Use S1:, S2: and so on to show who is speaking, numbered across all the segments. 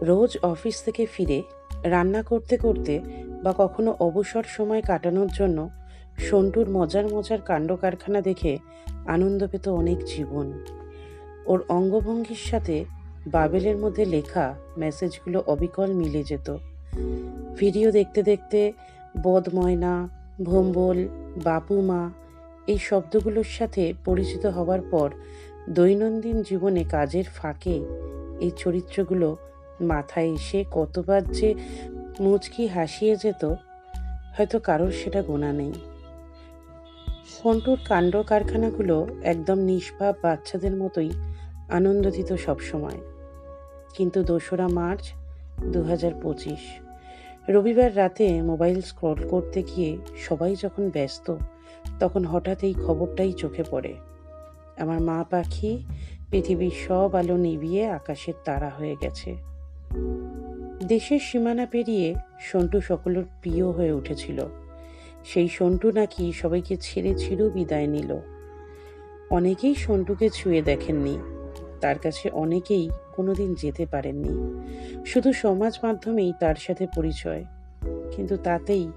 S1: রোজ office থেকে ফিরে রান্না করতে করতে বা কখনো অবসর সময় কাটানোর জন্য সন্টুর মজার মজার কাণ্ড কারখানা দেখে আনন্দ পেত অনেক জীবন। ওর অঙ্গভঙ্গির সাথে বাবেলের মধ্যে লেখা মেসেজগুলো অবিকল মিলে যেত। ভিডিও দেখতে দেখতে বদময়না, ভোম্বল, বাপুমা এই শব্দগুলোর সাথে পরিচিত হবার পর দৈনন্দিন জীবনে কাজের ফাঁকে এই চরিত্রগুলো মাথায় এসে কতবার যে মুচকি হাসিয়ে যেত, হয়তো কারোর সেটা গোনা নেই। সন্টুর কাণ্ড কারখানাগুলো একদম নিষ্পাপ বাচ্চাদের মতোই আনন্দ দিত সবসময়। কিন্তু ২রা মার্চ ২০২৫ রবিবার রাতে মোবাইল স্ক্রল করতে গিয়ে সবাই যখন ব্যস্ত, তখন হঠাৎ এই খবরটাই চোখে পড়ে। আমার মা পাখি পৃথিবীর সব আলো নিভিয়ে আকাশের তারা হয়ে গেছে। দেশের সীমানা পেরিয়ে সন্টু সকলের প্রিয় হয়ে উঠেছিল। সেই সন্টু নাকি সবাইকে ছেড়ে চির বিদায় নিল। অনেকেই সন্টুকে ছুঁয়ে দেখেননি, তার কাছে অনেকেই কোনোদিন যেতে পারেননি, শুধু সমাজ মাধ্যমেই তার সাথে পরিচয়। কিন্তু তাতেই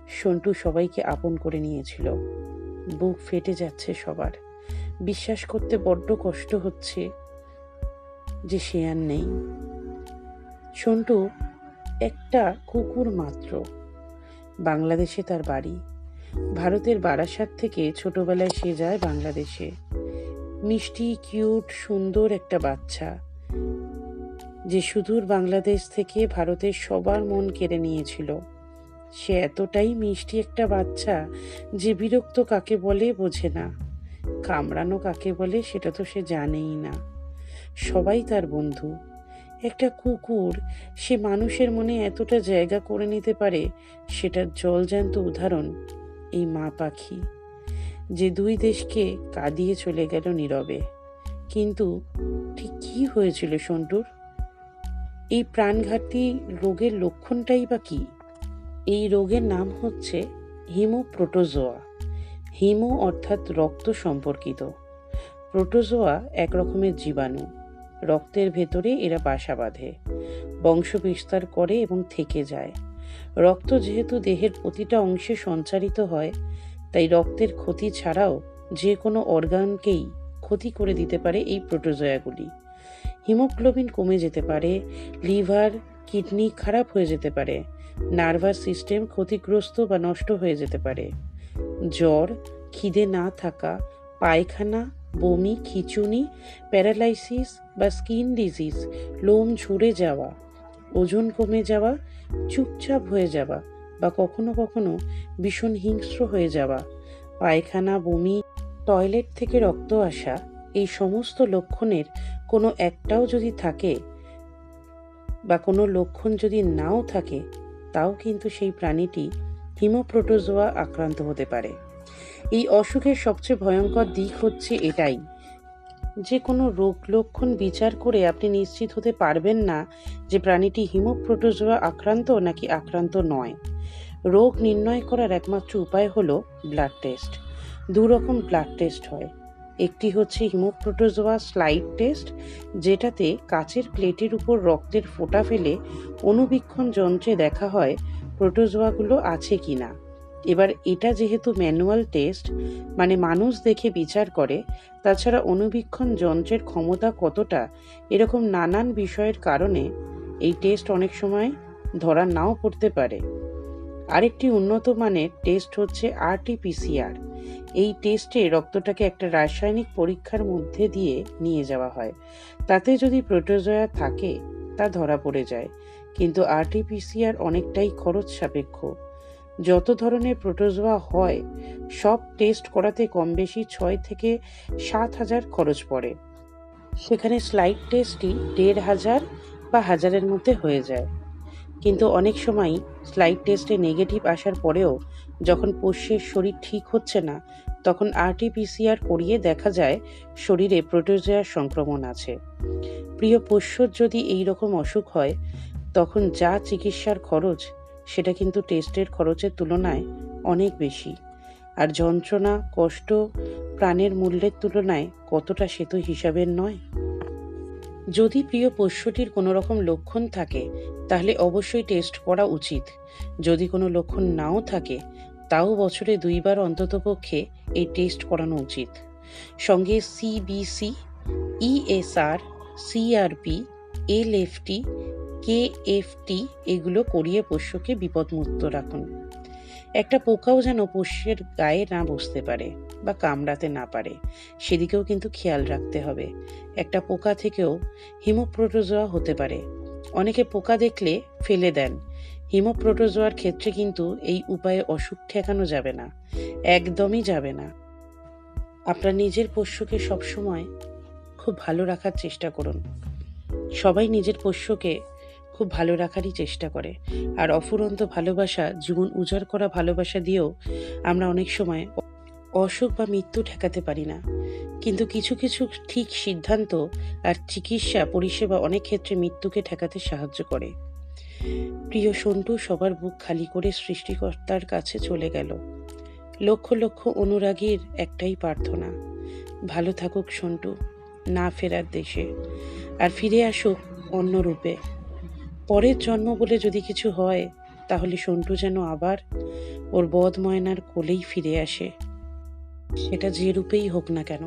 S1: সন্টু সবাইকে আপন করে নিয়েছিল। বুক ফেটে যাচ্ছে সবার, বিশ্বাস করতে বড্ড কষ্ট হচ্ছে যে সে আর নেই। সন্টু একটা কুকুর মাত্র। বাংলাদেশে তার বাড়ি। ভারতের বারাসাত থেকে ছোটবেলায় সে যায় বাংলাদেশে। মিষ্টি, কিউট, সুন্দর একটা বাচ্চা, যে সুদূর বাংলাদেশ থেকে ভারতের সবার মন কেড়ে নিয়েছিল। সে এতটাই মিষ্টি একটা বাচ্চা যে বিরক্ত কাকে বলে বোঝে না, কামড়ানো কাকে বলে সেটা তো সে জানেই না। সবাই তার বন্ধু। একটা কুকুর সে মানুষের মনে এতটা জায়গা করে নিতে পারে, সেটার জলজ্যান্ত উদাহরণ এই মা পাখি, যে ২ দেশকে কাঁদিয়ে চলে গেল নীরবে। কিন্তু ঠিক কি হয়েছিল সন্টুর? এই প্রাণঘাতী রোগের লক্ষণটাই বা কি? এই রোগের নাম হচ্ছে হিমোপ্রোটোজোয়া। হিমো অর্থাৎ রক্ত সম্পর্কিত, প্রোটোজোয়া এক রকমের জীবাণু। রক্তের ভেতরে এরা বাসা বাঁধে, বংশ বিস্তার করে এবং থেকে যায়। রক্ত যেহেতু দেহের প্রতিটা অংশে সঞ্চারিত হয়, তাই রক্তের ক্ষতি ছাড়াও যে কোনো অর্গানকেই ক্ষতি করে দিতে পারে এই প্রোটোজোয়াগুলি। হিমোগ্লোবিন কমে যেতে পারে, লিভার, কিডনি খারাপ হয়ে যেতে পারে, নার্ভাস সিস্টেম ক্ষতিগ্রস্ত বা নষ্ট হয়ে যেতে পারে। জ্বর, খিদে না থাকা, পায়খানা, বমি, খিঁচুনি, প্যারালাইসিস বা স্কিন ডিজিজ, লোম ঝরে যাওয়া, ওজন কমে যাওয়া, চুপচাপ হয়ে যাওয়া বা কখনো কখনো ভীষণ হিংস্র হয়ে যাওয়া, পায়খানা, বমি, টয়লেট থেকে রক্ত আসা, এই সমস্ত লক্ষণের কোনো একটাও যদি থাকে বা কোনো লক্ষণ যদি নাও থাকে, তাও কিন্তু সেই প্রাণীটি হিমোপ্রোটোজোয়া আক্রান্ত হতে পারে। এই অসুখের সবচেয়ে ভয়ঙ্কর দিক হচ্ছে এটাই যে কোনো রোগ লক্ষণ বিচার করে আপনি নিশ্চিত হতে পারবেন না যে প্রাণীটি হিমোপ্রোটোজোয়া আক্রান্ত নাকি আক্রান্ত নয়। রোগ নির্ণয় করার একমাত্র উপায় হলো ব্লাড টেস্ট। ২ রকম ব্লাড টেস্ট হয়। একটি হচ্ছে হিমোপ্রোটোজোয়া স্লাইড টেস্ট, যেটাতে কাচের প্লেটের উপর রক্তের ফোঁটা ফেলে অণুবীক্ষণ যন্ত্রে দেখা হয় প্রোটোজোয়াগুলো আছে কিনা। এবার এটা যেহেতু ম্যানুয়াল টেস্ট, মানে মানুষ দেখে বিচার করে, তাছাড়া অণুবীক্ষণ যন্ত্রের ক্ষমতা কতটা, এরকম নানান বিষয়ের কারণে এই টেস্ট অনেক সময় ধরা নাও পড়তে পারে। আরেকটি উন্নত মানের টেস্ট হচ্ছে RT-PCR। এই টেস্টে রক্তটাকে একটা রাসায়নিক পরীক্ষার মধ্যে দিয়ে নিয়ে যাওয়া হয়। তাতে যদি প্রোটোজোয়া থাকে তা ধরা পড়ে যায়। কিন্তু RT-PCR অনেকটাই খরচ সাপেক্ষ। যত ধরনের প্রোটোজোয়া হয় সব টেস্ট করাতে কম বেশি ৬ থেকে ৭ হাজার খরচ পড়ে। সেখানে স্লাইড টেস্টটি ১৫০০ বা ১০০০-এর মধ্যে হয়ে যায়। কিন্তু অনেক সময়ই স্লাইড টেস্টে নেগেটিভ আসার পরেও যখন পোষ্যের শরীর ঠিক হচ্ছে না, তখন RT-PCR করিয়ে দেখা যায় শরীরে প্রোটোজোয়ার সংক্রমণ আছে। প্রিয় পোষ্যর যদি এই রকম অসুখ হয়, তখন যা চিকিৎসার খরচ সেটা কিন্তু টেস্টের খরচের তুলনায় অনেক বেশি। আর যন্ত্রণা, কষ্ট, প্রাণের মূল্যের তুলনায় কতটা সে তো হিসাবের নয়। যদি প্রিয় পোষ্যটির কোনো রকম লক্ষণ থাকে তাহলে অবশ্যই টেস্ট করা উচিত। যদি কোনো লক্ষণ নাও থাকে তাও বছরে 2 বার অন্ততপক্ষে এই টেস্ট করানো উচিত। সঙ্গে CBC, ESR, CRP, LFT, KFT এগুলো করিয়ে পোষ্যকে বিপদমুক্ত রাখুন। একটা পোকাও যেন পোষ্যের গায়ে না বসতে পারে বা কামড়াতে না পারে, সেদিকেও কিন্তু খেয়াল রাখতে হবে। একটা পোকা থেকেও হিমোপ্রোটোজোয়া হতে পারে। অনেকে পোকা দেখলে ফেলে দেন। হিমোপ্রোটোজোয়ার ক্ষেত্রে কিন্তু এই উপায়ে অসুখ ঠেকানো যাবে না, একদমই যাবে না। আপনার নিজের পোষ্যকে সবসময় খুব ভালো রাখার চেষ্টা করুন। সবাই নিজের পোষ্যকে খুব ভালো রাখারই চেষ্টা করে, আর অফুরন্ত ভালোবাসা, জীবন উজাড় করা ভালোবাসা দিয়েও আমরা অনেক সময় অসুখ বা মৃত্যু ঠেকাতে পারি না। কিন্তু কিছু কিছু ঠিক সিদ্ধান্ত আর চিকিৎসা পরিষেবা অনেক ক্ষেত্রে মৃত্যুকে ঠেকাতে সাহায্য করে। প্রিয় সন্টু সবার বুক খালি করে সৃষ্টিকর্তার কাছে চলে গেল। লক্ষ লক্ষ অনুরাগীর একটাই প্রার্থনা, ভালো থাকুক সন্টু না ফেরার দেশে, আর ফিরে আসুক অন্য রূপে। পরের জন্ম বলে যদি কিছু হয় তাহলে সন্টু যেন আবার ওর বদ ময়নার কোলেই ফিরে আসে, সেটা যে রূপেই হোক না কেন।